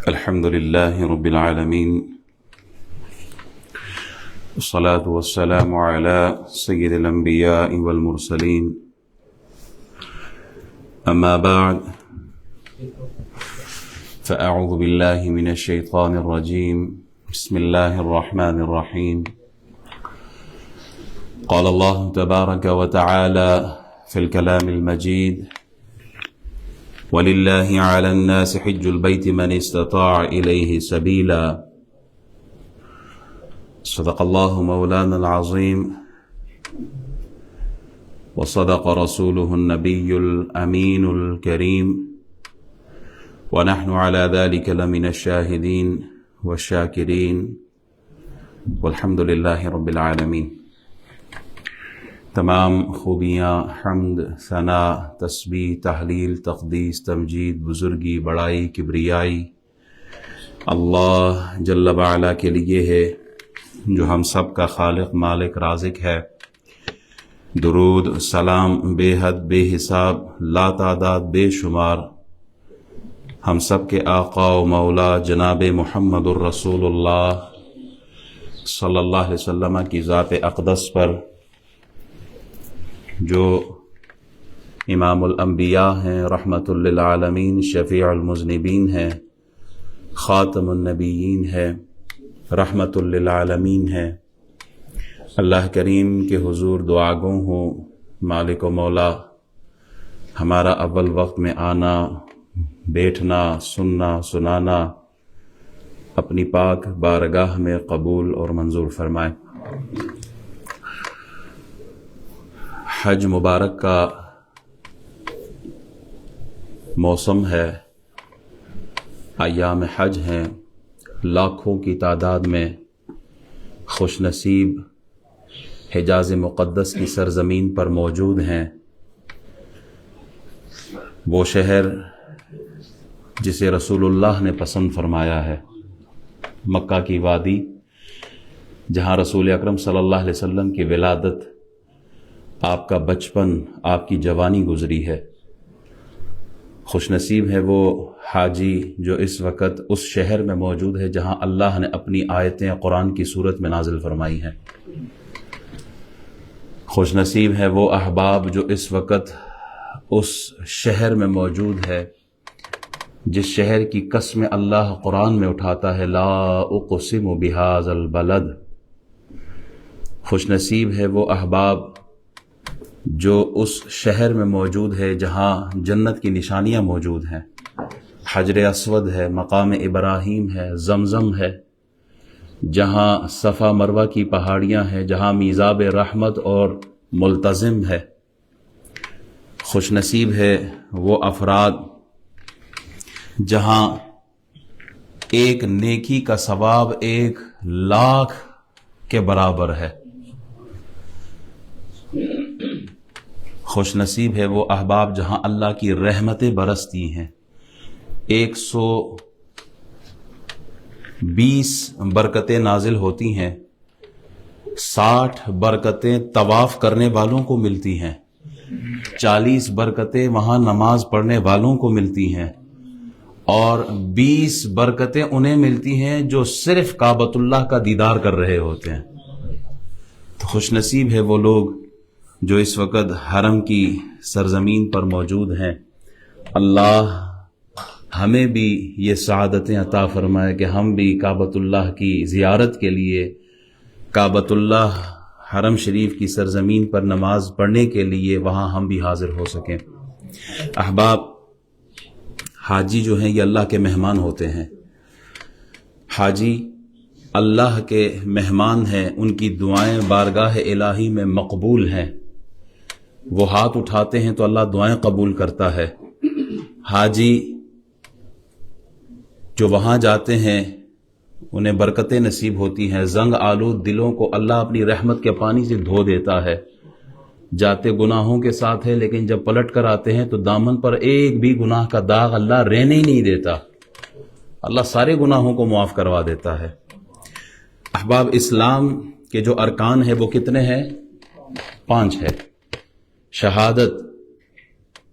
الحمد لله رب العالمين، والصلاة والسلام على سيد الأنبياء والمرسلين، أما بعد، فأعوذ بالله من الشيطان الرجيم، بسم الله الرحمن الرحيم. قال الله تبارك وتعالى في الكلام المجيد: وَلِلَّهِ عَلَى النَّاسِ حِجُّ الْبَيْتِ مَنِ اسْتَطَاعَ إِلَيْهِ سَبِيلًا. صدق الله مولانا العظيم، وصدق رسوله النبي الأمين الكريم، ونحن على ذلك لمن الشاهدين والشاكرين، والحمد لله رب العالمين. تمام خوبیاں، حمد، ثنا، تسبیح، تحلیل، تقدیس، تمجید، بزرگی، بڑائی، کبریائی اللہ جل وعلا کے لیے ہے، جو ہم سب کا خالق، مالک، رازق ہے. درود، سلام بے حد، بے حساب، لا تعداد، بے شمار ہم سب کے آقا و مولا جناب محمد الرسول اللہ صلی اللہ علیہ وسلم کی ذات اقدس پر، جو امام الانبیاء ہیں، رحمت للعالمین، شفیع المذنبین ہیں، خاتم النبیین ہے، رحمت للعالمین ہے. اللہ کریم کے حضور دعا گو ہوں، مالک و مولا ہمارا اول وقت میں آنا، بیٹھنا، سننا، سنانا اپنی پاک بارگاہ میں قبول اور منظور فرمائے. حج مبارک کا موسم ہے، ایام حج ہیں، لاکھوں کی تعداد میں خوش نصیب حجاز مقدس کی سرزمین پر موجود ہیں. وہ شہر جسے رسول اللہ نے پسند فرمایا ہے، مکہ کی وادی، جہاں رسول اکرم صلی اللہ علیہ وسلم کی ولادت، آپ کا بچپن، آپ کی جوانی گزری ہے. خوش نصیب ہے وہ حاجی جو اس وقت اس شہر میں موجود ہے جہاں اللہ نے اپنی آیتیں قرآن کی صورت میں نازل فرمائی ہیں. خوش نصیب ہے وہ احباب جو اس وقت اس شہر میں موجود ہے جس شہر کی قسم اللہ قرآن میں اٹھاتا ہے: لا اقسم بہذا البلد. خوش نصیب ہے وہ احباب جو اس شہر میں موجود ہے جہاں جنت کی نشانیاں موجود ہیں. حجر اسود ہے، مقام ابراہیم ہے، زمزم ہے، جہاں صفا مروہ کی پہاڑیاں ہیں، جہاں میزاب رحمت اور ملتزم ہے. خوش نصیب ہے وہ افراد جہاں ایک نیکی کا ثواب 1,00,000 کے برابر ہے. خوش نصیب ہے وہ احباب جہاں اللہ کی رحمتیں برستی ہیں. 120 برکتیں نازل ہوتی ہیں، 60 برکتیں طواف کرنے والوں کو ملتی ہیں، 40 برکتیں وہاں نماز پڑھنے والوں کو ملتی ہیں، اور 20 برکتیں انہیں ملتی ہیں جو صرف کعبۃ اللہ کا دیدار کر رہے ہوتے ہیں. تو خوش نصیب ہے وہ لوگ جو اس وقت حرم کی سرزمین پر موجود ہیں. اللہ ہمیں بھی یہ سعادتیں عطا فرمائے کہ ہم بھی کعبۃ اللہ کی زیارت کے لیے، کعبۃ اللہ حرم شریف کی سرزمین پر نماز پڑھنے کے لیے وہاں ہم بھی حاضر ہو سکیں. احباب، حاجی جو ہیں یہ اللہ کے مہمان ہوتے ہیں. حاجی اللہ کے مہمان ہیں، ان کی دعائیں بارگاہ الہی میں مقبول ہیں. وہ ہاتھ اٹھاتے ہیں تو اللہ دعائیں قبول کرتا ہے. حاجی جو وہاں جاتے ہیں انہیں برکتیں نصیب ہوتی ہیں. زنگ آلود دلوں کو اللہ اپنی رحمت کے پانی سے دھو دیتا ہے. جاتے گناہوں کے ساتھ ہے، لیکن جب پلٹ کر آتے ہیں تو دامن پر ایک بھی گناہ کا داغ اللہ رہنے ہی نہیں دیتا. اللہ سارے گناہوں کو معاف کروا دیتا ہے. احباب، اسلام کے جو ارکان ہیں وہ کتنے ہیں؟ 5 ہے. شہادت،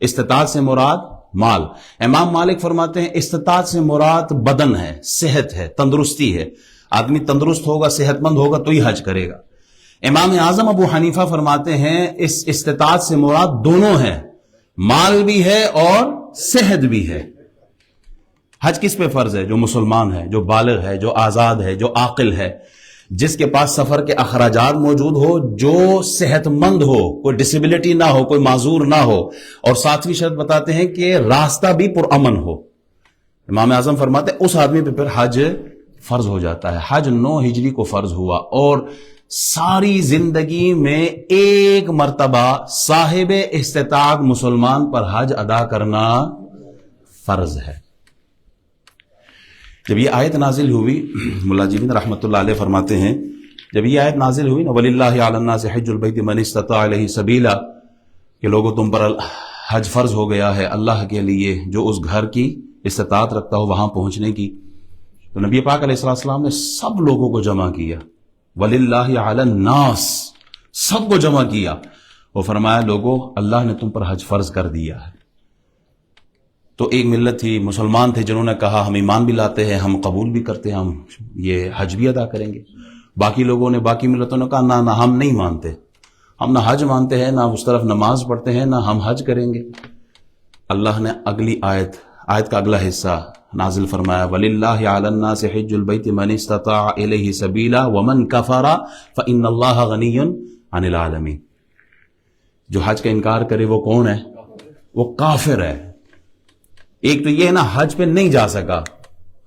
استطاعت سے مراد مال. امام مالک فرماتے ہیں استطاعت سے مراد بدن ہے، صحت ہے، تندرستی ہے. آدمی تندرست ہوگا، صحت مند ہوگا تو ہی حج کرے گا. امام اعظم ابو حنیفہ فرماتے ہیں اس استطاعت سے مراد دونوں ہے، مال بھی ہے اور صحت بھی ہے. حج کس پہ فرض ہے؟ جو مسلمان ہے، جو بالغ ہے، جو آزاد ہے، جو عاقل ہے، جس کے پاس سفر کے اخراجات موجود ہو، جو صحت مند ہو، کوئی ڈسیبلٹی نہ ہو، کوئی معذور نہ ہو، اور ساتویں شرط بتاتے ہیں کہ راستہ بھی پرامن ہو. امام اعظم فرماتے ہیں اس آدمی پہ پھر حج فرض ہو جاتا ہے. حج 9 ہجری کو فرض ہوا اور ساری زندگی میں ایک مرتبہ صاحب استطاعت مسلمان پر حج ادا کرنا فرض ہے. جب یہ آیت نازل ہوئی، ملا جی رحمۃ اللہ علیہ فرماتے ہیں جب یہ آیت نازل ہوئی نا وَلِلَّهِ عَلَى النَّاسِ حِجُّ الْبَيْتِ مَنِ اسْتَطَاعَ إِلَيْهِ سَبِيلًا، کہ لوگوں تم پر حج فرض ہو گیا ہے اللہ کے لیے جو اس گھر کی استطاعت رکھتا ہو وہاں پہنچنے کی. تو نبی پاک علیہ السلام نے سب لوگوں کو جمع کیا، وَلِلَّهِ عَلَى النَّاسِ، سب کو جمع کیا اور فرمایا لوگوں اللہ نے تم پر حج فرض کر دیا ہے. تو ایک ملت تھی، مسلمان تھے، جنہوں نے کہا ہم ایمان بھی لاتے ہیں، ہم قبول بھی کرتے ہیں، ہم یہ حج بھی ادا کریں گے. باقی لوگوں نے، باقی ملتوں نے کہا نہ ہم نہیں مانتے، ہم نہ حج مانتے ہیں، نہ اس طرف نماز پڑھتے ہیں، نہ ہم حج کریں گے. اللہ نے اگلی آیت کا اگلا حصہ نازل فرمایا وَلِلَّهِ عَلَى النَّاسِ حِجُّ الْبَيْتِ مَنِ اسْتَطَاعَ إِلَيْهِ سَبِيلًا وَمَنْ كَفَرَ فَإِنَّ اللَّهَ غَنِيٌّ عَنِ الْعَالَمِينَ. جو حج کا انکار کرے وہ کون ہے؟ وہ کافر ہے. ایک تو یہ ہے نا حج پہ نہیں جا سکا،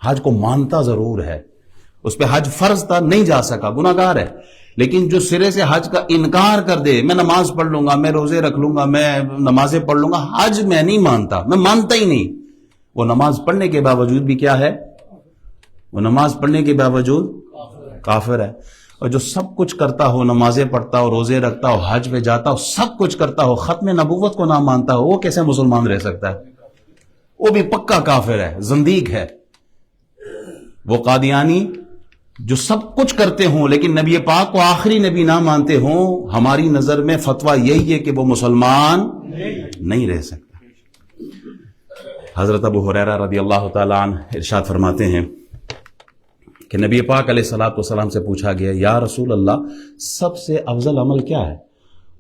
حج کو مانتا ضرور ہے، اس پہ حج فرض تھا نہیں جا سکا، گناہ گار ہے. لیکن جو سرے سے حج کا انکار کر دے، میں نماز پڑھ لوں گا، میں روزے رکھ لوں گا، میں نمازیں پڑھ لوں گا، حج میں نہیں مانتا، میں مانتا ہی نہیں، وہ نماز پڑھنے کے باوجود بھی کیا ہے؟ وہ نماز پڑھنے کے باوجود کافر ہے. اور جو سب کچھ کرتا ہو، نمازیں پڑھتا ہو، روزے رکھتا ہو، حج پہ جاتا ہو، سب کچھ کرتا ہو، ختم نبوت کو نہ مانتا ہو، وہ کیسے مسلمان رہ سکتا ہے؟ وہ بھی پکا کافر ہے، زندیق ہے. وہ قادیانی جو سب کچھ کرتے ہوں لیکن نبی پاک کو آخری نبی نہ مانتے ہوں، ہماری نظر میں فتویٰ یہی ہے کہ وہ مسلمان نہیں رہ سکتا. حضرت ابو ہریرہ رضی اللہ تعالیٰ عنہ ارشاد فرماتے ہیں کہ نبی پاک علیہ الصلوۃ والسلام سے پوچھا گیا یا رسول اللہ سب سے افضل عمل کیا ہے؟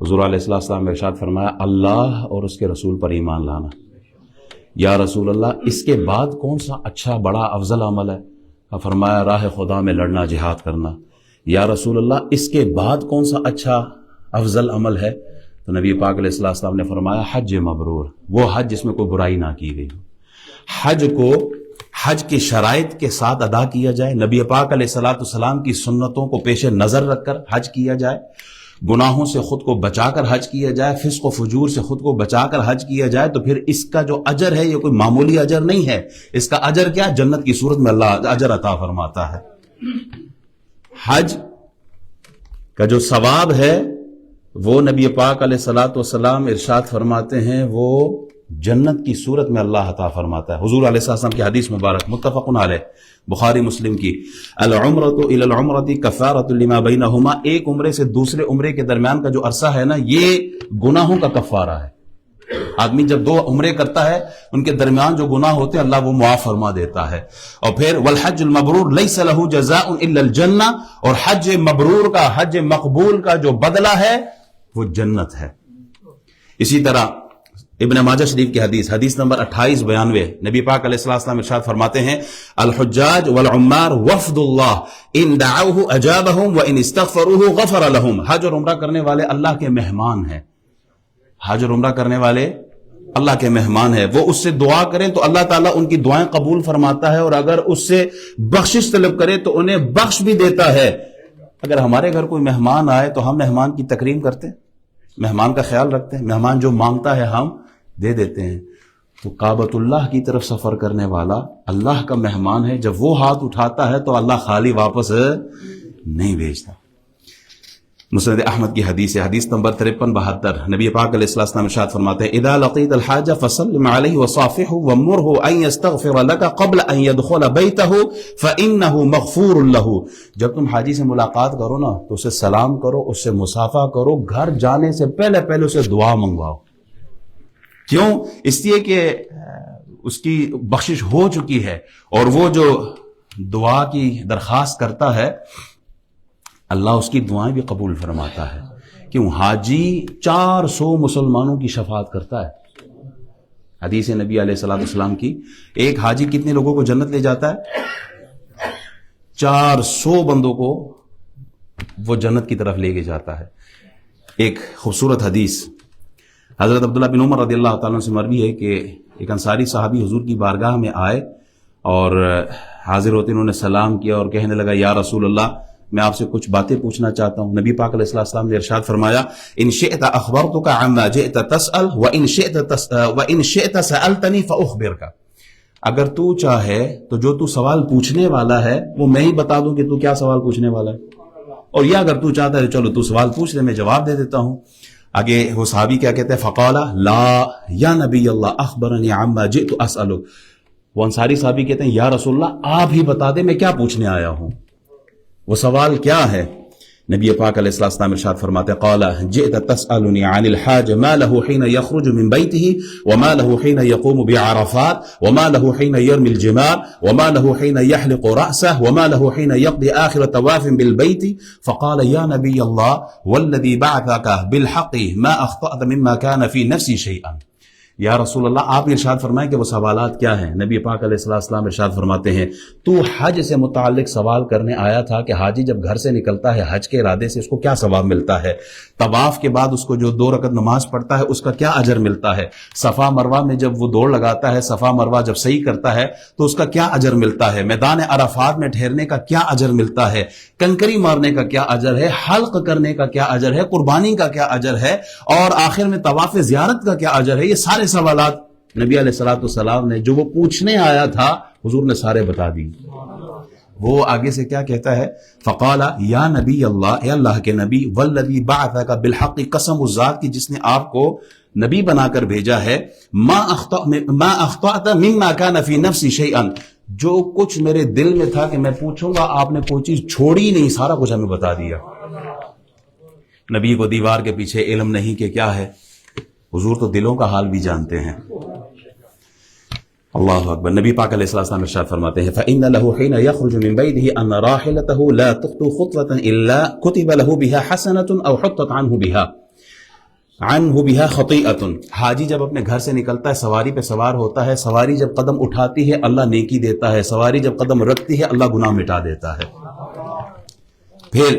حضور علیہ السلام نے ارشاد فرمایا اللہ اور اس کے رسول پر ایمان لانا. یا رسول اللہ اس کے بعد کون سا اچھا بڑا افضل عمل ہے؟ فرمایا راہ خدا میں لڑنا، جہاد کرنا. یا رسول اللہ اس کے بعد کون سا اچھا افضل عمل ہے؟ تو نبی پاک علیہ السلام نے فرمایا حج مبرور، وہ حج جس میں کوئی برائی نہ کی گئی. حج کو حج کی شرائط کے ساتھ ادا کیا جائے، نبی پاک علیہ السلام کی سنتوں کو پیش نظر رکھ کر حج کیا جائے، گناہوں سے خود کو بچا کر حج کیا جائے، فسق و فجور سے خود کو بچا کر حج کیا جائے، تو پھر اس کا جو اجر ہے یہ کوئی معمولی اجر نہیں ہے. اس کا اجر کیا؟ جنت کی صورت میں اللہ اجر عطا فرماتا ہے. حج کا جو ثواب ہے وہ نبی پاک علیہ الصلوۃ والسلام ارشاد فرماتے ہیں وہ جنت کی صورت میں اللہ عطا فرماتا ہے. حضور علیہ السلام کی حدیث مبارک متفق علیہ بخاری مسلم کی، العمرۃ الی العمرۃ کفارۃ لما بینہما، ایک عمرے سے دوسرے عمرے کے درمیان کا جو عرصہ ہے نا یہ گناہوں کا کفارہ ہے. آدمی جب 2 عمرے کرتا ہے ان کے درمیان جو گناہ ہوتے ہیں اللہ وہ معاف فرما دیتا ہے. اور پھر والحج المبرور لیس لہ جزاء الا الجنہ، اور حج مبرور کا، حج مقبول کا جو بدلہ ہے وہ جنت ہے. اسی طرح ابن ماجہ شریف کی حدیث نمبر 2892 نبی پاک علیہ السلام ارشاد فرماتے ہیں الحجاج والعمار وفد اللہ ان دعوه اجابهم وان استغفروه غفر لهم. حج اور عمرہ کرنے والے اللہ کے مہمان ہیں، حج اور عمرہ کرنے والے اللہ کے مہمان ہیں. وہ اس سے دعا کریں تو اللہ تعالیٰ ان کی دعائیں قبول فرماتا ہے، اور اگر اس سے بخشش طلب کرے تو انہیں بخش بھی دیتا ہے. اگر ہمارے گھر کوئی مہمان آئے تو ہم مہمان کی تکریم کرتے ہیں، مہمان کا خیال رکھتے ہیں، مہمان جو مانگتا ہے ہم دے دیتے ہیں. تو کعبۃ اللہ کی طرف سفر کرنے والا اللہ کا مہمان ہے، جب وہ ہاتھ اٹھاتا ہے تو اللہ خالی واپس نہیں بھیجتا. مسند احمد کی حدیث نمبر 5372 نبی پاک علیہ السلام ارشاد فرماتے ہیں اذا لقيت الحاج فسلم عليه وصافحه وامره ان يستغفر لك قبل ان يدخل بيته فانه مغفور له. جب تم حاجی سے ملاقات کرو نا تو اسے سلام کرو، اس سے مصافحہ کرو، گھر جانے سے پہلے اسے دعا منگواؤ. کیوں؟ اس لیے کہ اس کی بخشش ہو چکی ہے، اور وہ جو دعا کی درخواست کرتا ہے اللہ اس کی دعائیں بھی قبول فرماتا ہے۔ کیوں؟ حاجی 400 مسلمانوں کی شفاعت کرتا ہے۔ حدیث نبی علیہ الصلوۃ والسلام کی، ایک حاجی کتنے لوگوں کو جنت لے جاتا ہے؟ 400 بندوں کو وہ جنت کی طرف لے کے جاتا ہے۔ ایک خوبصورت حدیث حضرت عبداللہ بن عمر رضی اللہ تعالیٰ عنہ سے مروی ہے کہ ایک انصاری صحابی حضور کی بارگاہ میں آئے اور حاضر ہوتے انہوں نے سلام کیا اور کہنے لگا یا رسول اللہ میں آپ سے کچھ باتیں پوچھنا چاہتا ہوں۔ نبی پاک علیہ السلام نے ارشاد فرمایا ان شئت اخبرتک عما جئت تسأل وان شئت سألتنی فاخبرک، اگر تو چاہے تو جو تو سوال پوچھنے والا ہے وہ میں ہی بتا دوں کہ تو کیا سوال پوچھنے والا ہے، اور یا اگر تو چاہتا ہے چلو تو سوال پوچھ لے میں جواب دے دیتا ہوں۔ آگے وہ صحابی کیا کہتے ہیں فقال لا یا نبی اللہ اخبرنی عما جئت اسألک، وہ انصاری صحابی کہتے ہیں یا رسول اللہ آپ ہی بتا دیں میں کیا پوچھنے آیا ہوں، وہ سوال کیا ہے؟ نبی پاک علیہ السلام ارشاد فرماتے قال جئت تسألنی عن الحاج ما له حين يخرج من بيته وما له حين يقوم بعرفات وما له حين يرمي الجمار وما له حين يحلق رأسه وما له حين يقضي آخر طواف بالبيت فقال يا نبي الله والذي بعثك بالحق ما أخطأت مما كان في نفسي شيئا۔ یا رسول اللہ آپ ارشاد فرمائیں کہ وہ سوالات کیا ہیں؟ نبی پاک علیہ السلام ارشاد فرماتے ہیں تو حج سے متعلق سوال کرنے آیا تھا کہ حاجی جب گھر سے نکلتا ہے حج کے ارادے سے اس کو کیا ثواب ملتا ہے، طواف کے بعد اس کو جو 2 رکعت نماز پڑھتا ہے اس کا کیا اجر ملتا ہے، صفا مروہ میں جب وہ دوڑ لگاتا ہے صفا مروہ جب صحیح کرتا ہے تو اس کا کیا اجر ملتا ہے، میدان عرفات میں ٹھہرنے کا کیا اجر ملتا ہے، کنکری مارنے کا کیا اجر ہے، حلق کرنے کا کیا اجر ہے، قربانی کا کیا اجر ہے، اور آخر میں طواف زیارت کا کیا اجر ہے۔ یہ سارے سوالات نبی علیہ الصلوۃ والسلام نے جو وہ پوچھنے آیا تھا حضور نے سارے بتا دی۔ وہ آگے سے کیا کہتا ہے فقال یا نبی اللہ، اے اللہ کے نبی والذی بعثک بالحق، قسم اس ذات کی جس نے آپ کو نبی بنا کر بھیجا ہے، ما اخطأت مما كان في نفسی شیئا، جو کچھ میرے دل میں تھا کہ میں پوچھوں گا آپ نے کوئی چیز چھوڑی نہیں، سارا کچھ ہمیں بتا دیا۔ نبی کو دیوار کے پیچھے علم نہیں کہ کیا ہے، حضور تو دلوں کا حال بھی جانتے ہیں۔ اللہ اکبر۔ نبی پاک علیہ السلام ارشاد فرماتے ہیں فإن له حين يخرج من بيته أن راحلته لا تخطو خطوة إلا كتب له بها حسنة أو حطت عنه بها خطيئة۔ حاجی جب اپنے گھر سے نکلتا ہے سواری پہ سوار ہوتا ہے، سواری جب قدم اٹھاتی ہے اللہ نیکی دیتا ہے، سواری جب قدم رکھتی ہے اللہ گناہ مٹا دیتا ہے۔ پھر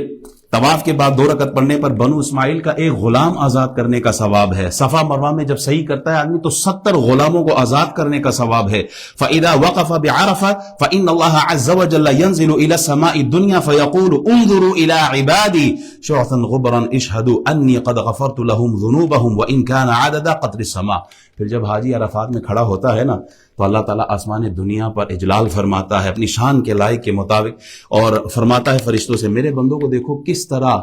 طواف کے بعد 2 رکعت پڑھنے پر بنو اسماعیل کا ایک غلام آزاد کرنے کا ثواب ہے، صفا مروہ میں جب صحیح کرتا ہے آدمی تو 70 غلاموں کو آزاد کرنے کا ثواب ہے۔ فَإِذَا وَقَفَ بِعَرَفَةٍ فَإِنَّ اللَّهَ عَزَّ وَجَلَّ يَنزِلُ إِلَى السَّمَاءِ الدُّنْيَا فَيَقُولُ انظُرُوا إِلَى عِبَادِي شُعْثًا غُبَرًا اشْهَدُوا أَنِّي قَدْ غَفَرْتُ لَهُمْ ذُنُوبَهُمْ وَإِنْ كَانَ عَدَدَ قَطْرِ السَّمَاءِ۔ پھر جب حاجی عرفات میں کھڑا ہوتا ہے نا تو اللہ تعالیٰ آسمان دنیا پر اجلال فرماتا ہے اپنی شان کے لائق کے مطابق، اور فرماتا ہے فرشتوں سے میرے بندوں کو دیکھو کس طرح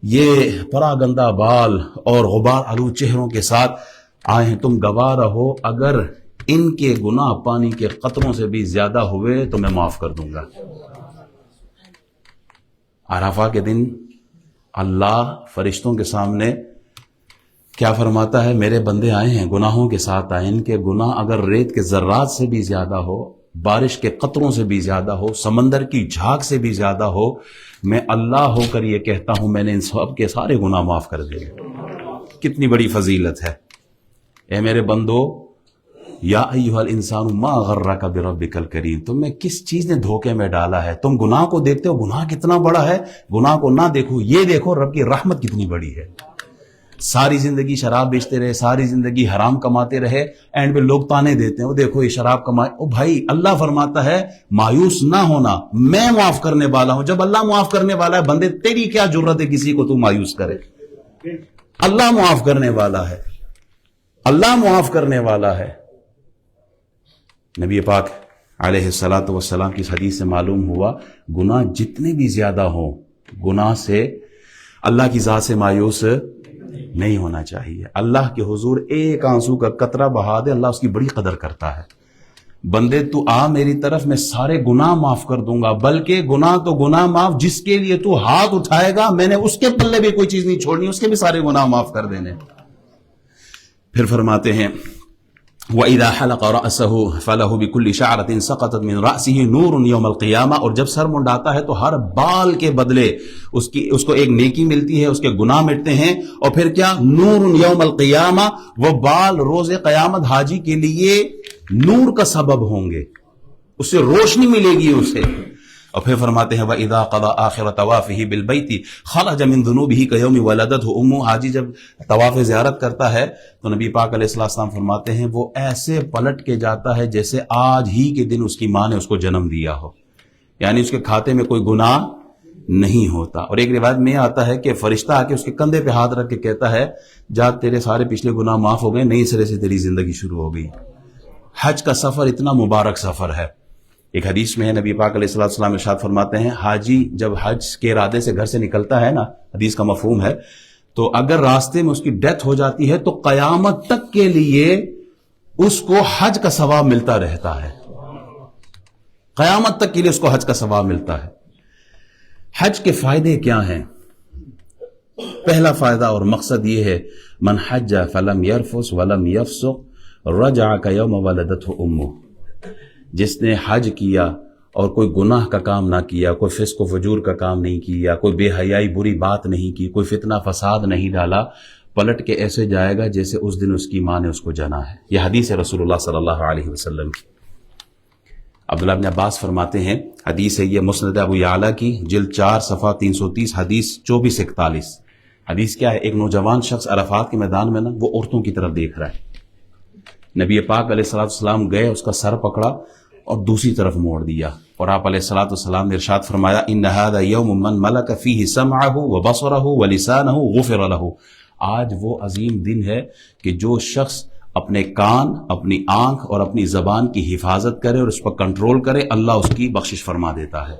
یہ پراگندہ بال اور غبار آلود چہروں کے ساتھ آئے ہیں، تم گواہ رہو اگر ان کے گناہ پانی کے قطروں سے بھی زیادہ ہوئے تو میں معاف کر دوں گا۔ عرفہ کے دن اللہ فرشتوں کے سامنے کیا فرماتا ہے میرے بندے آئے ہیں گناہوں کے ساتھ آئے، ان کے گناہ اگر ریت کے ذرات سے بھی زیادہ ہو، بارش کے قطروں سے بھی زیادہ ہو، سمندر کی جھاگ سے بھی زیادہ ہو، میں اللہ ہو کر یہ کہتا ہوں میں نے ان سب کے سارے گناہ معاف کر دیے۔ کتنی بڑی فضیلت ہے۔ اے میرے بندو یا ایھا الانسان ما غرک بربک الکریم، تمہیں کس چیز نے دھوکے میں ڈالا ہے؟ تم گناہ کو دیکھتے ہو گناہ کتنا بڑا ہے، گناہ کو نہ دیکھو، یہ دیکھو رب کی رحمت کتنی بڑی ہے۔ ساری زندگی شراب بیچتے رہے، ساری زندگی حرام کماتے رہے، اینڈ پہ لوگ تانے دیتے ہیں وہ دیکھو یہ شراب کمائے۔ او بھائی اللہ فرماتا ہے مایوس نہ ہونا، میں معاف کرنے والا ہوں۔ جب اللہ معاف کرنے والا ہے بندے تیری کیا جرت ہے کسی کو تو مایوس کرے؟ اللہ معاف کرنے والا ہے، اللہ معاف کرنے والا ہے۔ نبی پاک علیہ الصلوۃ والسلام کی حدیث سے معلوم ہوا گناہ جتنے بھی زیادہ ہوں گناہ سے اللہ کی ذات سے مایوس نہیں ہونا چاہیے۔ اللہ کے حضور ایک آنسو کا قطرہ بہا دے اللہ اس کی بڑی قدر کرتا ہے۔ بندے تو آ میری طرف میں سارے گناہ معاف کر دوں گا، بلکہ گناہ تو گناہ معاف جس کے لیے تو ہاتھ اٹھائے گا میں نے اس کے پلے بھی کوئی چیز نہیں چھوڑنی، اس کے بھی سارے گناہ معاف کر دینے۔ پھر فرماتے ہیں وَإِذَا حَلَقَ رَأْسَهُ فَلَهُ بِكُلِّ شَعْرَةٍ سَقَطَتْ مِنْ رَأْسِهِ نُورٌ يَوْمَ الْقِيَامَةِ، اور جب سر منڈاتا ہے تو ہر بال کے بدلے اس کو ایک نیکی ملتی ہے، اس کے گناہ مٹتے ہیں، اور پھر کیا؟ نور یوم القیامہ، وہ بال روز قیامت حاجی کے لیے نور کا سبب ہوں گے، اس سے روشنی ملے گی اسے۔ اور پھر فرماتے ہیں وَإِذَا قَضَى آخِرَ طَوَافِهِ بِالْبَيْتِ خَرَجَ مِن ذُنُوبِهِ كَيَوْمِ وَلَدَتْهُ أُمُّهُ، حاجی جب طواف زیارت کرتا ہے تو نبی پاک علیہ السلام فرماتے ہیں وہ ایسے پلٹ کے جاتا ہے جیسے آج ہی کے دن اس کی ماں نے اس کو جنم دیا ہو، یعنی اس کے کھاتے میں کوئی گناہ نہیں ہوتا۔ اور ایک روایت میں آتا ہے کہ فرشتہ آ کے اس کے کندھے پہ ہاتھ رکھ کے کہتا ہے جا تیرے سارے پچھلے گناہ معاف ہو گئے، نئی سرے سے تیری زندگی شروع ہو گئی۔ حج کا سفر اتنا مبارک سفر ہے۔ ایک حدیث میں ہے نبی پاک علیہ السلام ارشاد فرماتے ہیں حاجی جب حج کے ارادے سے گھر سے نکلتا ہے نا، حدیث کا مفہوم ہے، تو اگر راستے میں اس کی ڈیتھ ہو جاتی ہے تو قیامت تک کے لیے اس کو حج کا ثواب ملتا رہتا ہے، قیامت تک کے لیے اس کو حج کا ثواب ملتا ہے۔ حج کے فائدے کیا ہیں؟ پہلا فائدہ اور مقصد یہ ہے من حج فلم یرفث ولم یفسق رجع کیوم ولدتہ امہ، جس نے حج کیا اور کوئی گناہ کا کام نہ کیا، کوئی فسق و فجور کا کام نہیں کیا، کوئی بے حیائی بری بات نہیں کی، کوئی فتنہ فساد نہیں ڈالا، پلٹ کے ایسے جائے گا جیسے اس دن اس کی ماں نے اس کو جنا ہے۔ یہ حدیث ہے رسول اللہ صلی اللہ علیہ وسلم کی۔ عبداللہ بن عباس فرماتے ہیں، حدیث ہے یہ مسند ابو یعلا کی جلد 4 صفحہ 330، حدیث 2441۔ حدیث کیا ہے؟ ایک نوجوان شخص عرفات کے میدان میں نا وہ عورتوں کی طرف دیکھ رہا ہے، نبی پاک علیہ السلام گئے، اس کا سر پکڑا اور دوسری طرف موڑ دیا، اور آپ علیہ السلام نے ارشاد فرمایا ان ھذا یوم من ملک فیہ سمعہ وبصرہ ولسانہ غفر لہ، آج وہ عظیم دن ہے کہ جو شخص اپنے کان، اپنی آنکھ اور اپنی زبان کی حفاظت کرے اور اس پر کنٹرول کرے، اللہ اس کی بخشش فرما دیتا ہے۔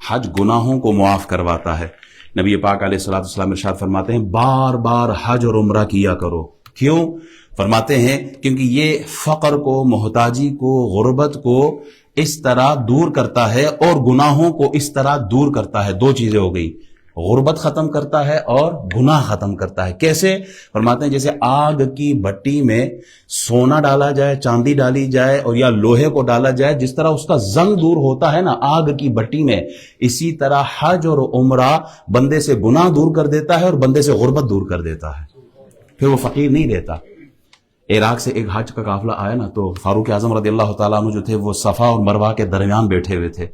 حج گناہوں کو معاف کرواتا ہے۔ نبی پاک علیہ السلام ارشاد فرماتے ہیں بار بار حج اور عمرہ کیا کرو۔ کیوں؟ فرماتے ہیں کیونکہ یہ فقر کو، محتاجی کو، غربت کو اس طرح دور کرتا ہے اور گناہوں کو اس طرح دور کرتا ہے۔ دو چیزیں ہو گئی، غربت ختم کرتا ہے اور گناہ ختم کرتا ہے۔ کیسے؟ فرماتے ہیں جیسے آگ کی بھٹی میں سونا ڈالا جائے، چاندی ڈالی جائے اور یا لوہے کو ڈالا جائے، جس طرح اس کا زنگ دور ہوتا ہے نا آگ کی بھٹی میں، اسی طرح حج اور عمرہ بندے سے گناہ دور کر دیتا ہے اور بندے سے غربت دور کر دیتا ہے، پھر وہ فقیر نہیں رہتا۔ عراق سے ایک حج کا قافلہ آیا نا، تو فاروق اعظم رضی اللہ تعالیٰ عنہ جو تھے وہ صفا اور مروہ کے درمیان بیٹھے ہوئے تھے۔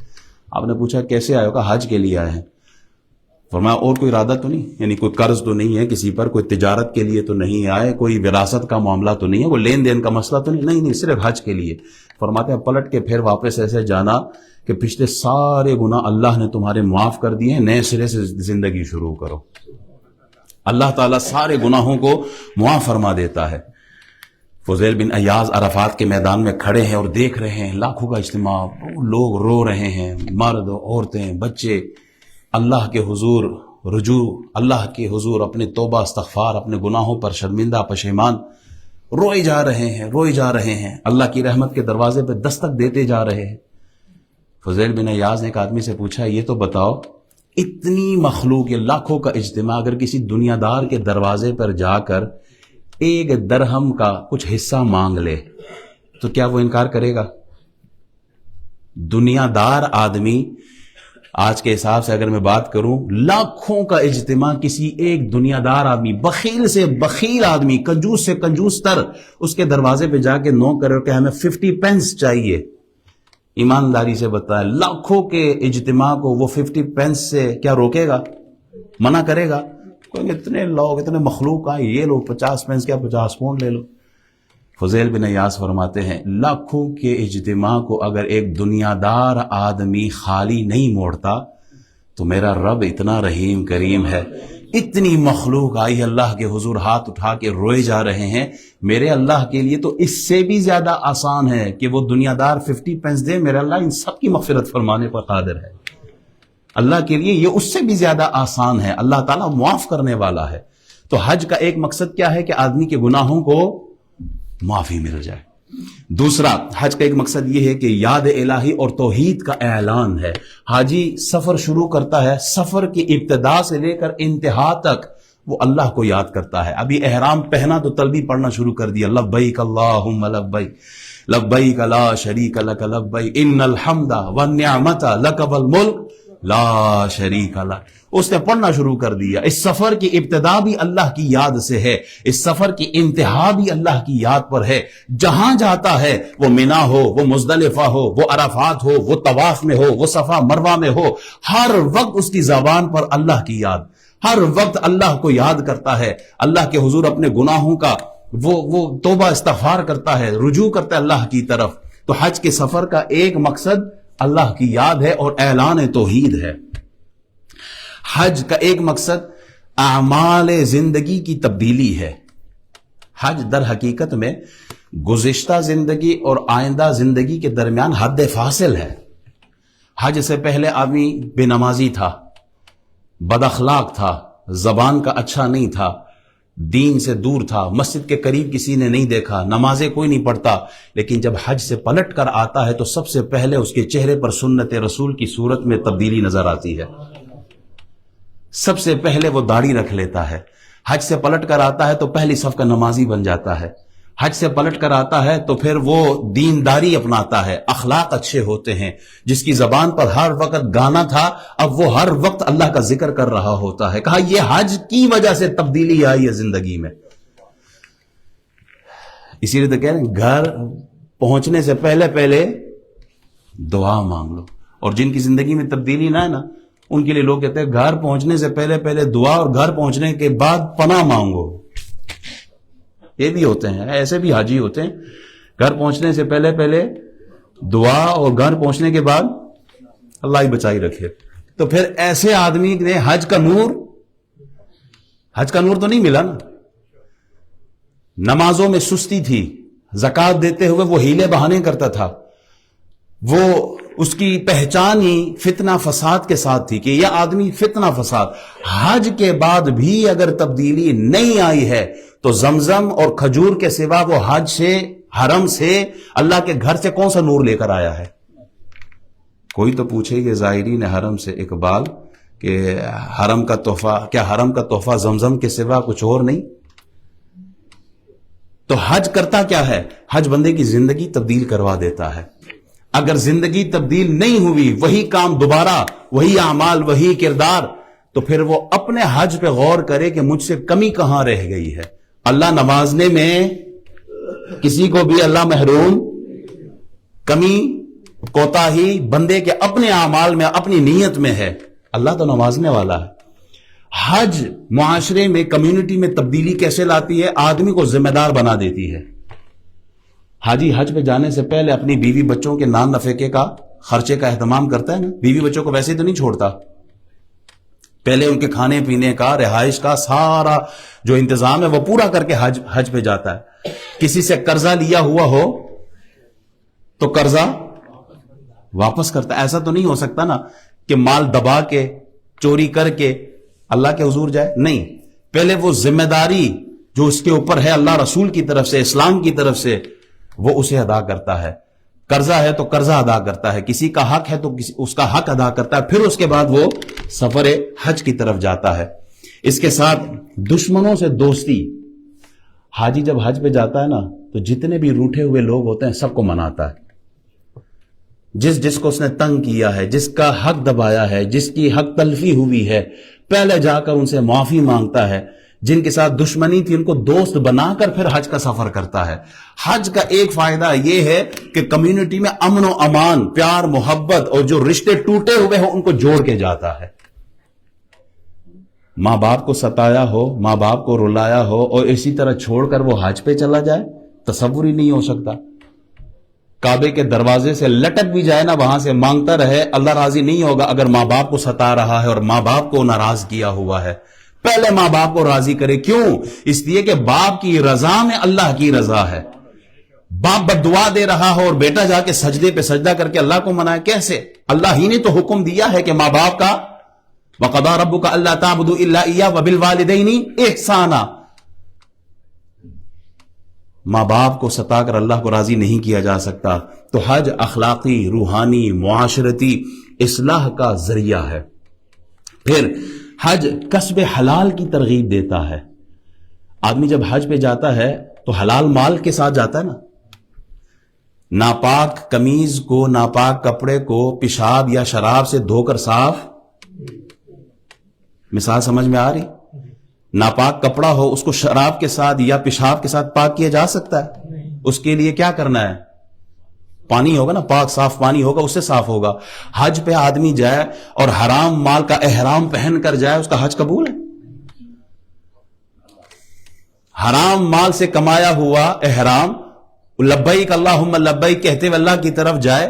آپ نے پوچھا کیسے آئے ہو؟ کہا حج کے لیے آئے ہیں۔ فرمایا اور کوئی ارادہ تو نہیں، یعنی کوئی قرض تو نہیں ہے کسی پر، کوئی تجارت کے لیے تو نہیں آئے، کوئی وراثت کا معاملہ تو نہیں ہے، کوئی لین دین کا مسئلہ تو نہیں، صرف حج کے لیے۔ فرماتے ہیں پلٹ کے پھر واپس ایسے جانا کہ پچھلے سارے گناہ اللہ نے تمہارے معاف کر دیے ہیں، نئے سرے سے زندگی شروع کرو۔ اللہ تعالیٰ سارے گناہوں کو معاف فرما دیتا ہے۔ فضیل بن عیاض عرفات کے میدان میں کھڑے ہیں اور دیکھ رہے ہیں لاکھوں کا اجتماع، لوگ رو رہے ہیں، مرد، عورتیں، بچے، اللہ کے حضور رجوع، اللہ کے حضور اپنے توبہ استغفار، اپنے گناہوں پر شرمندہ پشیمان، روئے جا رہے ہیں، اللہ کی رحمت کے دروازے پہ دستک دیتے جا رہے ہیں۔ فضیل بن عیاض نے ایک آدمی سے پوچھا یہ تو بتاؤ اتنی مخلوق، یہ لاکھوں کا اجتماع اگر کسی دنیا دار کے دروازے پر جا کر ایک درہم کا کچھ حصہ مانگ لے تو کیا وہ انکار کرے گا؟ دنیا دار آدمی، آج کے حساب سے اگر میں بات کروں، لاکھوں کا اجتماع کسی ایک دنیا دار آدمی، بخیل سے بخیل آدمی، کنجوس سے کنجوس تر، اس کے دروازے پہ جا کے نو کرے کہ ہمیں 50 پینس چاہیے، ایمانداری سے بتائے لاکھوں کے اجتماع کو وہ 50 پینس سے کیا روکے گا؟ منع کرے گا؟ کوئی اتنے لوگ، اتنے مخلوق آئے، یہ لوگ 50 پینس کیا 50 پونڈ لے لو۔ فضیل بن عیاض فرماتے ہیں لاکھوں کے اجتماع کو اگر ایک دنیا دار آدمی خالی نہیں موڑتا تو میرا رب اتنا رحیم کریم ہے، اتنی مخلوق آئی اللہ کے حضور ہاتھ اٹھا کے روئے جا رہے ہیں، میرے اللہ کے لیے تو اس سے بھی زیادہ آسان ہے کہ وہ دنیا دار 50 پینس دے، میرا اللہ ان سب کی مغفرت فرمانے پر قادر ہے۔ اللہ کے لیے یہ اس سے بھی زیادہ آسان ہے، اللہ تعالیٰ معاف کرنے والا ہے۔ تو حج کا ایک مقصد کیا ہے کہ آدمی کے گناہوں کو معافی مل جائے۔ دوسرا، حج کا ایک مقصد یہ ہے کہ یاد الہی اور توحید کا اعلان ہے۔ حاجی سفر شروع کرتا ہے، سفر کی ابتدا سے لے کر انتہا تک وہ اللہ کو یاد کرتا ہے. ابھی احرام پہنا تو تلبی پڑھنا شروع کر دیا, لبیک اللہم لبیک لبیک لا شریک لک لبیک ان الحمد والنعمت لک والملک لا شریک لک. اس نے پڑھنا شروع کر دیا. اس سفر کی ابتدا بھی اللہ کی یاد سے ہے, اس سفر کی انتہا بھی اللہ کی یاد پر ہے. جہاں جاتا ہے, وہ منا ہو, وہ مزدلفہ ہو, وہ عرفات ہو, وہ طواف میں ہو, وہ صفا مروہ میں ہو, ہر وقت اس کی زبان پر اللہ کی یاد, ہر وقت اللہ کو یاد کرتا ہے. اللہ کے حضور اپنے گناہوں کا وہ توبہ استغفار کرتا ہے, رجوع کرتا ہے اللہ کی طرف. تو حج کے سفر کا ایک مقصد اللہ کی یاد ہے اور اعلان توحید ہے. حج کا ایک مقصد اعمال زندگی کی تبدیلی ہے. حج در حقیقت میں گزشتہ زندگی اور آئندہ زندگی کے درمیان حد فاصل ہے. حج سے پہلے آدمی بے نمازی تھا, بد اخلاق تھا, زبان کا اچھا نہیں تھا, دین سے دور تھا, مسجد کے قریب کسی نے نہیں دیکھا, نمازیں کوئی نہیں پڑھتا. لیکن جب حج سے پلٹ کر آتا ہے تو سب سے پہلے اس کے چہرے پر سنت رسول کی صورت میں تبدیلی نظر آتی ہے. سب سے پہلے وہ داڑھی رکھ لیتا ہے. حج سے پلٹ کر آتا ہے تو پہلی صف کا نمازی بن جاتا ہے. حج سے پلٹ کر آتا ہے تو پھر وہ دینداری اپناتا ہے, اخلاق اچھے ہوتے ہیں. جس کی زبان پر ہر وقت گانا تھا, اب وہ ہر وقت اللہ کا ذکر کر رہا ہوتا ہے. کہا یہ حج کی وجہ سے تبدیلی آئی ہے زندگی میں. اسی لیے تو کہہ رہے ہیں گھر پہنچنے سے پہلے دعا مانگ لو. اور جن کی زندگی میں تبدیلی نہ ہے نا, ان کے لیے لوگ کہتے ہیں گھر پہنچنے سے پہلے دعا, اور گھر پہنچنے کے بعد پناہ مانگو. یہ بھی ہوتے ہیں, ایسے بھی حاجی ہوتے ہیں, گھر پہنچنے سے پہلے دعا اور گھر پہنچنے کے بعد اللہ ہی بچائی رکھے. تو پھر ایسے آدمی نے حج کا نور تو نہیں ملا نا. نمازوں میں سستی تھی, زکوٰۃ دیتے ہوئے وہ ہیلے بہانے کرتا تھا, وہ اس کی پہچان ہی فتنہ فساد کے ساتھ تھی کہ یہ آدمی فتنہ فساد. حج کے بعد بھی اگر تبدیلی نہیں آئی ہے تو زمزم اور کھجور کے سوا وہ حج سے, حرم سے, اللہ کے گھر سے کون سا نور لے کر آیا ہے؟ کوئی تو پوچھے کہ زائرین حرم سے اقبال کہ حرم کا تحفہ زمزم کے سوا کچھ اور نہیں؟ تو حج کرتا کیا ہے؟ حج بندے کی زندگی تبدیل کروا دیتا ہے. اگر زندگی تبدیل نہیں ہوئی, وہی کام دوبارہ, وہی اعمال, وہی کردار, تو پھر وہ اپنے حج پہ غور کرے کہ مجھ سے کمی کہاں رہ گئی ہے. اللہ نوازنے میں کسی کو بھی اللہ محروم, کمی کوتاہی بندے کے اپنے اعمال میں, اپنی نیت میں ہے. اللہ تو نوازنے والا ہے. حج معاشرے میں, کمیونٹی میں تبدیلی کیسے لاتی ہے؟ آدمی کو ذمہ دار بنا دیتی ہے. حاجی حج پہ جانے سے پہلے اپنی بیوی بچوں کے نان نفقے کا, خرچے کا اہتمام کرتا ہے نا. بیوی بچوں کو ویسے تو نہیں چھوڑتا, پہلے ان کے کھانے پینے کا, رہائش کا سارا جو انتظام ہے وہ پورا کر کے حج پہ جاتا ہے. کسی سے قرضہ لیا ہوا ہو تو قرضہ واپس کرتا ہے. ایسا تو نہیں ہو سکتا نا کہ مال دبا کے, چوری کر کے اللہ کے حضور جائے. نہیں, پہلے وہ ذمہ داری جو اس کے اوپر ہے اللہ رسول کی طرف سے, اسلام کی طرف سے, وہ اسے ادا کرتا ہے. قرضہ ہے تو قرضہ ادا کرتا ہے, کسی کا حق ہے تو اس کا حق ادا کرتا ہے. پھر اس کے بعد وہ سفر حج کی طرف جاتا ہے. اس کے ساتھ دشمنوں سے دوستی. حاجی جب حج پہ جاتا ہے نا تو جتنے بھی روٹھے ہوئے لوگ ہوتے ہیں سب کو مناتا ہے. جس کو اس نے تنگ کیا ہے, جس کا حق دبایا ہے, جس کی حق تلفی ہوئی ہے, پہلے جا کر ان سے معافی مانگتا ہے. جن کے ساتھ دشمنی تھی ان کو دوست بنا کر پھر حج کا سفر کرتا ہے. حج کا ایک فائدہ یہ ہے کہ کمیونٹی میں امن و امان, پیار محبت اور جو رشتے ٹوٹے ہوئے ہیں ان کو جوڑ کے جاتا ہے. ماں باپ کو ستایا ہو, ماں باپ کو رلایا ہو اور اسی طرح چھوڑ کر وہ حج پہ چلا جائے, تصور ہی نہیں ہو سکتا. کعبے کے دروازے سے لٹک بھی جائے نا, وہاں سے مانگتا رہے, اللہ راضی نہیں ہوگا اگر ماں باپ کو ستا رہا ہے اور ماں باپ کو ناراض کیا ہوا ہے. پہلے ماں باپ کو راضی کرے. کیوں؟ اس لیے کہ باپ کی رضا میں اللہ کی رضا ہے. باپ بد دعا دے رہا ہو اور بیٹا جا کے سجدے پہ سجدہ کر کے اللہ کو منائے, کیسے؟ اللہ ہی نے تو حکم دیا ہے کہ ماں باپ کا وَقَضَىٰ رَبُّكَ أَلَّا تَعْبُدُوا إِلَّا إِيَّاهُ وَبِالْوَالِدَيْنِ إِحْسَانًا. ماں باپ کو ستا کر اللہ کو راضی نہیں کیا جا سکتا. تو حج اخلاقی, روحانی, معاشرتی اصلاح کا ذریعہ ہے. پھر حج کسب حلال کی ترغیب دیتا ہے. آدمی جب حج پہ جاتا ہے تو حلال مال کے ساتھ جاتا ہے نا. ناپاک قمیض کو، ناپاک کپڑے کو پیشاب یا شراب سے دھو کر صاف، مثال سمجھ میں آ رہی؟ ناپاک کپڑا ہو اس کو شراب کے ساتھ یا پیشاب کے ساتھ پاک کیا جا سکتا ہے؟ اس کے لیے کیا کرنا ہے؟ پانی ہوگا نا، پاک صاف پانی ہوگا، اس سے صاف ہوگا. حج پہ آدمی جائے اور حرام مال کا احرام پہن کر جائے، اس کا حج قبول ہے؟ حرام مال سے کمایا ہوا احرام لبیک اللہم لبیک کہتے ہوئے اللہ کی طرف جائے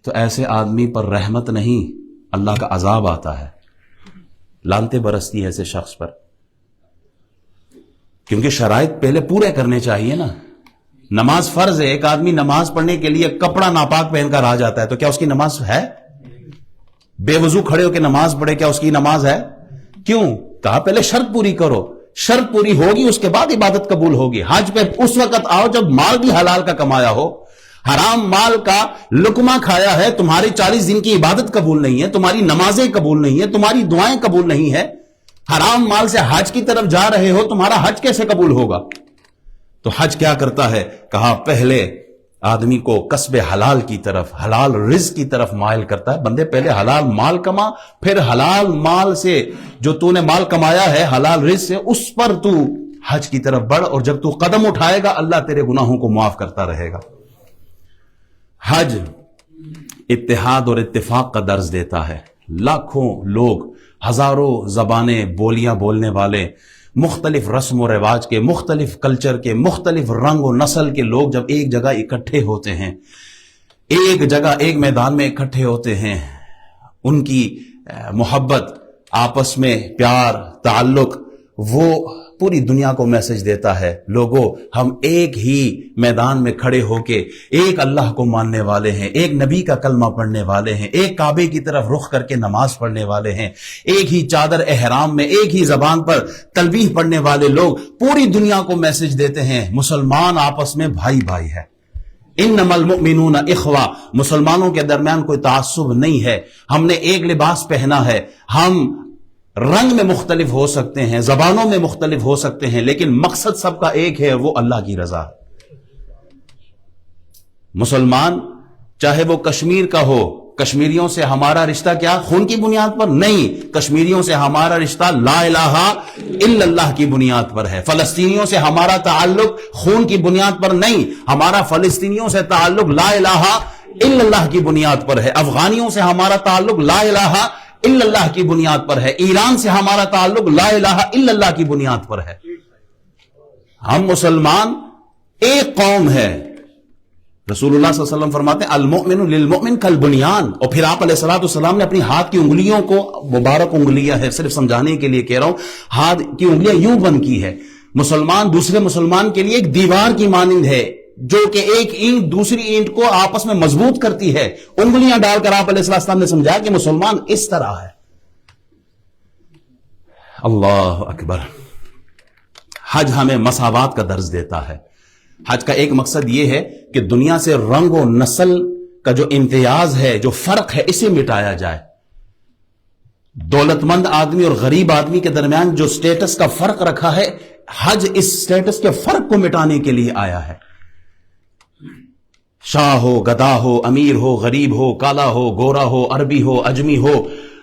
تو ایسے آدمی پر رحمت نہیں، اللہ کا عذاب آتا ہے، لعنتیں برستی ہے ایسے شخص پر. کیونکہ شرائط پہلے پورے کرنے چاہیے نا. نماز فرض ہے، ایک آدمی نماز پڑھنے کے لیے کپڑا ناپاک پہن کر آ جاتا ہے تو کیا اس کی نماز ہے؟ بے وضو کھڑے ہو کے نماز پڑھے، کیا اس کی نماز ہے؟ کیوں؟ کہا پہلے شرط پوری کرو، شرط پوری ہوگی اس کے بعد عبادت قبول ہوگی. حج پہ اس وقت آؤ جب مال بھی حلال کا کمایا ہو. حرام مال کا لقمہ کھایا ہے، تمہاری 40 دن کی عبادت قبول نہیں ہے، تمہاری نمازیں قبول نہیں ہے، تمہاری دعائیں قبول نہیں ہے. حرام مال سے حج کی طرف جا رہے ہو، تمہارا حج کیسے قبول ہوگا؟ تو حج کیا کرتا ہے؟ کہا پہلے آدمی کو قصب حلال کی طرف، حلال رزق کی طرف مائل کرتا ہے. بندے پہلے حلال مال کما، پھر حلال مال سے جو تو نے مال کمایا ہے حلال رزق سے، اس پر تو حج کی طرف بڑھ، اور جب تو قدم اٹھائے گا اللہ تیرے گناہوں کو معاف کرتا رہے گا. حج اتحاد اور اتفاق کا درس دیتا ہے. لاکھوں لوگ، ہزاروں زبانیں بولیاں بولنے والے، مختلف رسم و رواج کے، مختلف کلچر کے، مختلف رنگ و نسل کے لوگ جب ایک جگہ اکٹھے ہوتے ہیں، ایک جگہ ایک میدان میں اکٹھے ہوتے ہیں، ان کی محبت، آپس میں پیار، تعلق، وہ پوری دنیا کو میسج دیتا ہے. لوگوں، ہم ایک ہی میدان میں کھڑے ہو کے ایک اللہ کو ماننے والے ہیں، ایک نبی کا کلمہ پڑھنے والے ہیں، ایک کعبے کی طرف رخ کر کے نماز پڑھنے والے ہیں، ایک ہی چادر احرام میں، ایک ہی زبان پر تلبیح پڑھنے والے لوگ پوری دنیا کو میسج دیتے ہیں مسلمان آپس میں بھائی بھائی ہے. انما المؤمنون اخوہ، مسلمانوں کے درمیان کوئی تعصب نہیں ہے. ہم نے ایک لباس پہنا ہے، ہم رنگ میں مختلف ہو سکتے ہیں، زبانوں میں مختلف ہو سکتے ہیں، لیکن مقصد سب کا ایک ہے، وہ اللہ کی رضا ہے. مسلمان چاہے وہ کشمیر کا ہو، کشمیریوں سے ہمارا رشتہ کیا خون کی بنیاد پر نہیں، کشمیریوں سے ہمارا رشتہ لا الہ الا اللہ کی بنیاد پر ہے. فلسطینیوں سے ہمارا تعلق خون کی بنیاد پر نہیں، ہمارا فلسطینیوں سے تعلق لا الہ الا اللہ کی بنیاد پر ہے. افغانیوں سے ہمارا تعلق لا الہ الا اللہ کی بنیاد پر ہے. ایران سے ہمارا تعلق لا الہ الا اللہ کی بنیاد پر ہے. ہم مسلمان ایک قوم ہے. رسول اللہ صلی اللہ علیہ وسلم فرماتے ہیں المؤمن للمؤمن کالبنیان. اور پھر آپ علیہ الصلوۃ والسلام نے اپنی ہاتھ کی انگلیوں کو، مبارک انگلیاں ہے، صرف سمجھانے کے لیے کہہ رہا ہوں، ہاتھ کی انگلیاں یوں بند کی ہے. مسلمان دوسرے مسلمان کے لیے ایک دیوار کی مانند ہے، جو کہ ایک اینٹ دوسری اینٹ کو آپس میں مضبوط کرتی ہے. انگلیاں ڈال کر آپ علیہ السلام نے سمجھایا کہ مسلمان اس طرح ہے. اللہ اکبر. حج ہمیں مساوات کا درس دیتا ہے. حج کا ایک مقصد یہ ہے کہ دنیا سے رنگ و نسل کا جو امتیاز ہے، جو فرق ہے، اسے مٹایا جائے. دولت مند آدمی اور غریب آدمی کے درمیان جو سٹیٹس کا فرق رکھا ہے، حج اس سٹیٹس کے فرق کو مٹانے کے لیے آیا ہے. شاہ ہو، گدا ہو، امیر ہو، غریب ہو، کالا ہو، گورا ہو، عربی ہو، اجمی ہو،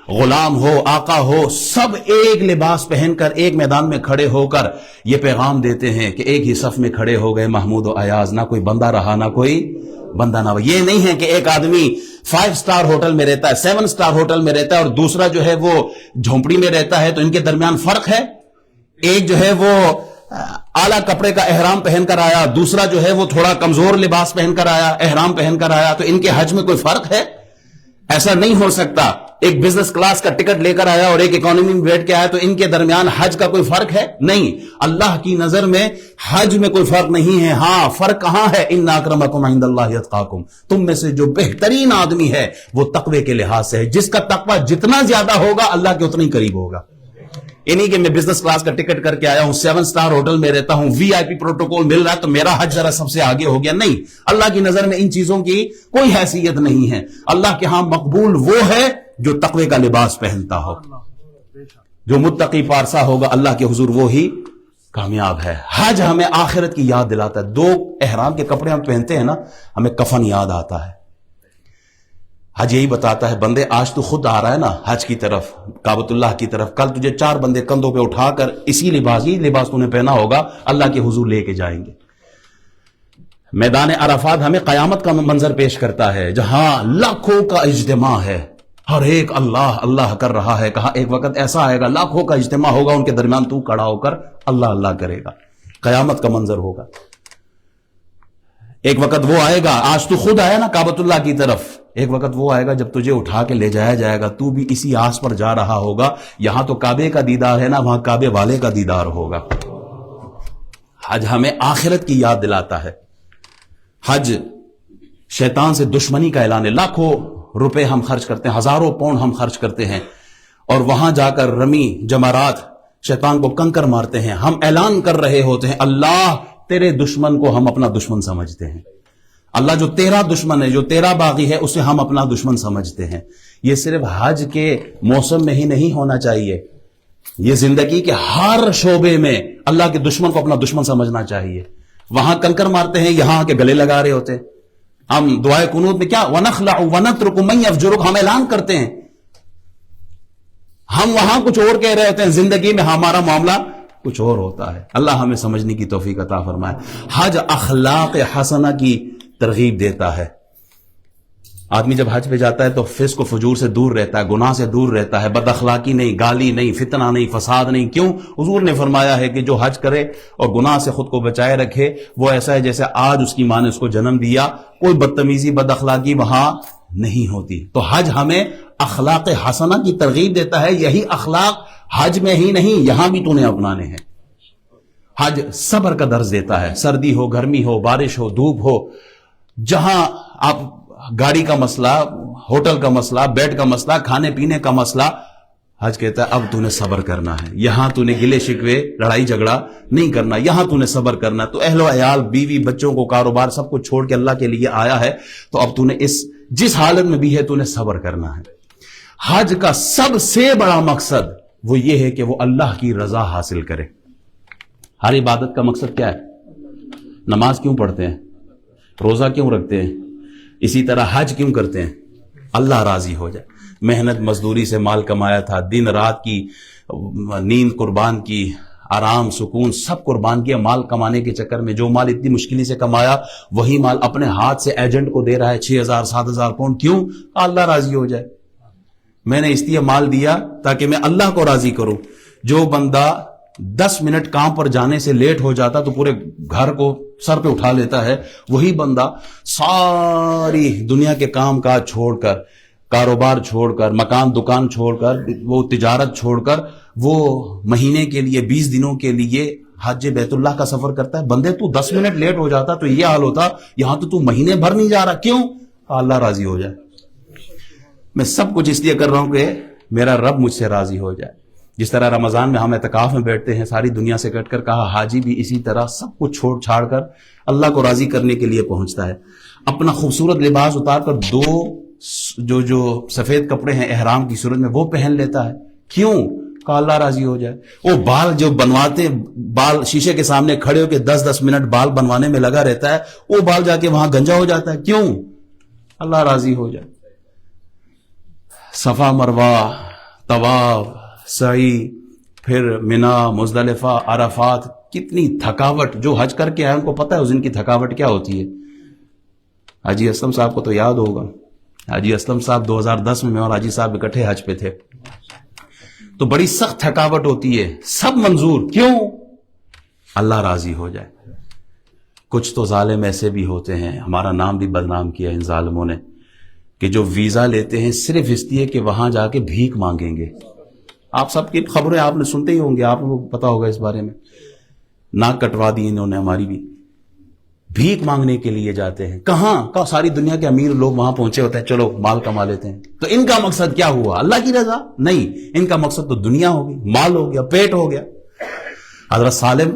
غلام ہو، آقا ہو، سب ایک لباس پہن کر ایک میدان میں کھڑے ہو کر یہ پیغام دیتے ہیں کہ ایک ہی صف میں کھڑے ہو گئے محمود و ایاز، نہ کوئی بندہ رہا نہ کوئی بندہ نہ. یہ نہیں ہے کہ ایک آدمی 5 سٹار ہوٹل میں رہتا ہے، 7 سٹار ہوٹل میں رہتا ہے، اور دوسرا جو ہے وہ جھونپڑی میں رہتا ہے، تو ان کے درمیان فرق ہے. ایک جو ہے وہ اعلیٰ کپڑے کا احرام پہن کر آیا، دوسرا جو ہے وہ تھوڑا کمزور لباس پہن کر آیا، احرام پہن کر آیا، تو ان کے حج میں کوئی فرق ہے؟ ایسا نہیں ہو سکتا. ایک بزنس کلاس کا ٹکٹ لے کر آیا اور ایک اکانومی میں بیٹھ کے آیا، تو ان کے درمیان حج کا کوئی فرق ہے؟ نہیں. اللہ کی نظر میں حج میں کوئی فرق نہیں ہے. ہاں، فرق کہاں ہے؟ ان اکرمکم عند اللہ اتقاکم. تم میں سے جو بہترین آدمی ہے وہ تقوی کے لحاظ سے ہے. جس کا تقوی جتنا زیادہ ہوگا اللہ کے اتنا ہی قریب ہوگا. انہی کہ میں بزنس کلاس کا ٹکٹ کر کے آیا ہوں، 7 سٹار ہوٹل میں رہتا ہوں، وی آئی پی پروٹوکول مل رہا ہے، تو میرا حج ذرا سب سے آگے ہو گیا. نہیں، اللہ کی نظر میں ان چیزوں کی کوئی حیثیت نہیں ہے. اللہ کے ہاں مقبول وہ ہے جو تقوی کا لباس پہنتا ہو. جو متقی پارسا ہوگا اللہ کے حضور وہی کامیاب ہے۔ حج ہمیں آخرت کی یاد دلاتا ہے۔ دو احرام کے کپڑے ہم پہنتے ہیں نا، ہمیں کفن یاد آتا ہے۔ حج یہی بتاتا ہے بندے آج تو خود آ رہا ہے نا حج کی طرف، کعبۃ اللہ کی طرف، کل تجھے 4 بندے کندھوں پہ اٹھا کر اسی لباس تو نے پہنا ہوگا اللہ کے حضور لے کے جائیں گے۔ میدان عرفات ہمیں قیامت کا منظر پیش کرتا ہے جہاں لاکھوں کا اجتماع ہے، ہر ایک اللہ اللہ کر رہا ہے۔ کہا ایک وقت ایسا آئے گا لاکھوں کا اجتماع ہوگا، ان کے درمیان تو کھڑا ہو کر اللہ اللہ کرے گا، قیامت کا منظر ہوگا۔ ایک وقت وہ آئے گا، آج تو خود آیا نا کعبۃ اللہ کی طرف، ایک وقت وہ آئے گا جب تجھے اٹھا کے لے جایا جائے گا، تو بھی اسی آس پر جا رہا ہوگا۔ یہاں تو کعبے کا دیدار ہے نا، وہاں کعبے والے کا دیدار ہوگا۔ حج ہمیں آخرت کی یاد دلاتا ہے۔ حج شیطان سے دشمنی کا اعلان ہے۔ لاکھوں روپے ہم خرچ کرتے ہیں، ہزاروں پاؤنڈ ہم خرچ کرتے ہیں، اور وہاں جا کر رمی جمرات شیطان کو کنکر مارتے ہیں۔ ہم اعلان کر رہے ہوتے ہیں اللہ تیرے دشمن کو ہم اپنا دشمن سمجھتے ہیں، اللہ جو تیرا دشمن ہے، جو تیرا باغی ہے، اسے ہم اپنا دشمن سمجھتے ہیں۔ یہ صرف حج کے موسم میں ہی نہیں ہونا چاہیے، یہ زندگی کے ہر شعبے میں اللہ کے دشمن کو اپنا دشمن سمجھنا چاہیے۔ وہاں کنکر مارتے ہیں، یہاں آ کے گلے لگا رہے ہوتے ہیں۔ ہم دعائے قنوت میں کیا وَنَخْلَعُ وَنَتْرُكُ مَن يَفْجُرُكُ ہم اعلان کرتے ہیں، ہم وہاں کچھ اور کہہ رہے ہوتے ہیں، زندگی میں ہمارا معاملہ کچھ اور ہوتا ہے۔ اللہ ہمیں سمجھنے کی توفیق عطا فرمائے۔ حج اخلاق حسنہ کی ترغیب دیتا ہے۔ آدمی جب حج پہ جاتا ہے تو فسق و فجور سے دور رہتا ہے، گناہ سے دور رہتا ہے، بد اخلاقی نہیں، گالی نہیں، فتنہ نہیں، فساد نہیں۔ کیوں؟ حضور نے فرمایا ہے کہ جو حج کرے اور گناہ سے خود کو بچائے رکھے وہ ایسا ہے جیسے آج اس کی ماں نے اس کو جنم دیا، کوئی بدتمیزی بد اخلاقی وہاں نہیں ہوتی۔ تو حج ہمیں اخلاق حسنہ کی ترغیب دیتا ہے۔ یہی اخلاق حج میں ہی نہیں یہاں بھی تو نے اپنانے ہیں۔ حج صبر کا درس دیتا ہے، سردی ہو، گرمی ہو، بارش ہو، دھوپ ہو، جہاں آپ گاڑی کا مسئلہ، ہوٹل کا مسئلہ، بیڈ کا مسئلہ، کھانے پینے کا مسئلہ، حج کہتا ہے اب تو نے صبر کرنا ہے۔ یہاں تو نے گلے شکوے لڑائی جھگڑا نہیں کرنا، یہاں تو نے صبر کرنا ہے۔ تو اہل و عیال، بیوی، بچوں کو، کاروبار سب کچھ چھوڑ کے اللہ کے لیے آیا ہے، تو اب تو نے جس حالت میں بھی ہے تو نے صبر کرنا ہے۔ حج کا سب سے بڑا مقصد وہ یہ ہے کہ وہ اللہ کی رضا حاصل کرے۔ ہر عبادت کا مقصد کیا ہے؟ نماز کیوں پڑھتے ہیں؟ روزہ کیوں رکھتے ہیں؟ اسی طرح حج کیوں کرتے ہیں؟ اللہ راضی ہو جائے۔ محنت مزدوری سے مال کمایا تھا، دن رات کی نیند قربان کی، آرام سکون سب قربان کیا مال کمانے کے چکر میں۔ جو مال اتنی مشکلی سے کمایا وہی مال اپنے ہاتھ سے ایجنٹ کو دے رہا ہے 6,000 7,000 پاؤنڈ۔ کیوں؟ اللہ راضی ہو جائے۔ میں نے اس لیے مال دیا تاکہ میں اللہ کو راضی کروں۔ جو بندہ 10 منٹ کام پر جانے سے لیٹ ہو جاتا تو پورے گھر کو سر پہ اٹھا لیتا ہے، وہی بندہ ساری دنیا کے کام کاج چھوڑ کر، کاروبار چھوڑ کر، مکان دکان چھوڑ کر، وہ تجارت چھوڑ کر، وہ مہینے کے لیے 20 دنوں کے لیے حج بیت اللہ کا سفر کرتا ہے۔ بندے تو 10 منٹ لیٹ ہو جاتا تو یہ حال ہوتا، یہاں تو مہینے بھر نہیں جا رہا۔ کیوں؟ اللہ راضی ہو جائے۔ میں سب کچھ اس لیے کر رہا ہوں کہ میرا رب مجھ سے راضی ہو جائے۔ جس طرح رمضان میں ہم اعتکاف میں بیٹھتے ہیں ساری دنیا سے کٹ کر، کہا حاجی بھی اسی طرح سب کچھ چھوڑ چھاڑ کر اللہ کو راضی کرنے کے لیے پہنچتا ہے۔ اپنا خوبصورت لباس اتار کر 2 جو سفید کپڑے ہیں احرام کی صورت میں وہ پہن لیتا ہے۔ کیوں؟ کہ اللہ راضی ہو جائے۔ وہ بال جو بنواتے، بال شیشے کے سامنے کھڑے ہو کے 10-10 منٹ بال بنوانے میں لگا رہتا ہے، وہ بال جا کے وہاں گنجا ہو جاتا ہے۔ کیوں؟ اللہ راضی ہو جائے۔ صفا مروہ، طواف، سعی، پھر منا، مزدلفہ، عرفات، کتنی تھکاوٹ۔ جو حج کر کے آئے ان کو پتہ ہے اس دن کی تھکاوٹ کیا ہوتی ہے۔ حاجی اسلم صاحب کو تو یاد ہوگا، حاجی اسلم صاحب 2010 میں اور حاجی صاحب اکٹھے حج پہ تھے، تو بڑی سخت تھکاوٹ ہوتی ہے، سب منظور۔ کیوں؟ اللہ راضی ہو جائے۔ کچھ تو ظالم ایسے بھی ہوتے ہیں، ہمارا نام بھی بدنام کیا ان ظالموں نے، کہ جو ویزا لیتے ہیں صرف اس لیے کہ وہاں جا کے بھیک مانگیں گے۔ آپ سب کی خبریں آپ نے سنتے ہی ہوں گے، آپ کو پتا ہوگا اس بارے میں۔ ناک کٹوا دی انہوں نے ہماری بھی، بھیک مانگنے کے لیے جاتے ہیں۔ کہاں ساری دنیا کے امیر لوگ وہاں پہنچے ہوتے ہیں، چلو مال کما لیتے ہیں۔ تو ان کا مقصد کیا ہوا؟ اللہ کی رضا نہیں، ان کا مقصد تو دنیا ہوگی، مال ہو گیا، پیٹ ہو گیا۔ حضرت سالم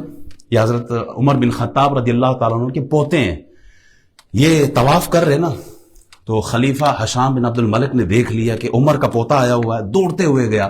یا حضرت عمر بن خطاب رضی اللہ تعالیٰ عنہ کے پوتے ہیں، یہ طواف کر رہے نا، تو خلیفہ ہشام بن عبد الملک نے دیکھ لیا کہ عمر کا پوتا آیا ہوا ہے، دوڑتے ہوئے گیا،